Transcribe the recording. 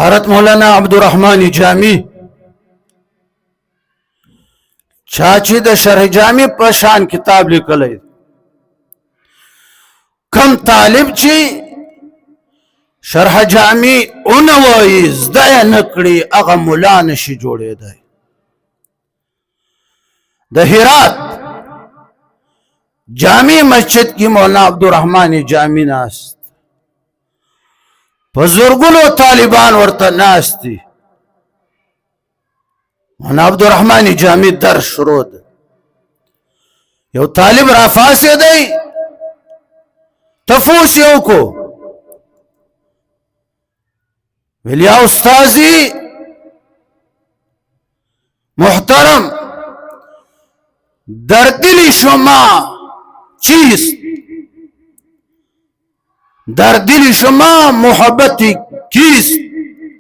حضرت مولانا عبدالرحمن جامی چاچی د شرح جامی پشان کتاب لیکلی کم طالب چی شرح جامی اونوئی زده نکڑی اغا مولا نشی جوڑے دائی د هرات جامی مسجد کی مولانا عبدالرحمن جامی ناست بزرگلو طالبان ورطا ناستی مولانا عبدالرحمن جامی در شروع ده یو طالب را فاسی دی تفوس یو کو ویلیا استازی محترم در دل شما چیست در دل شما محبت کیست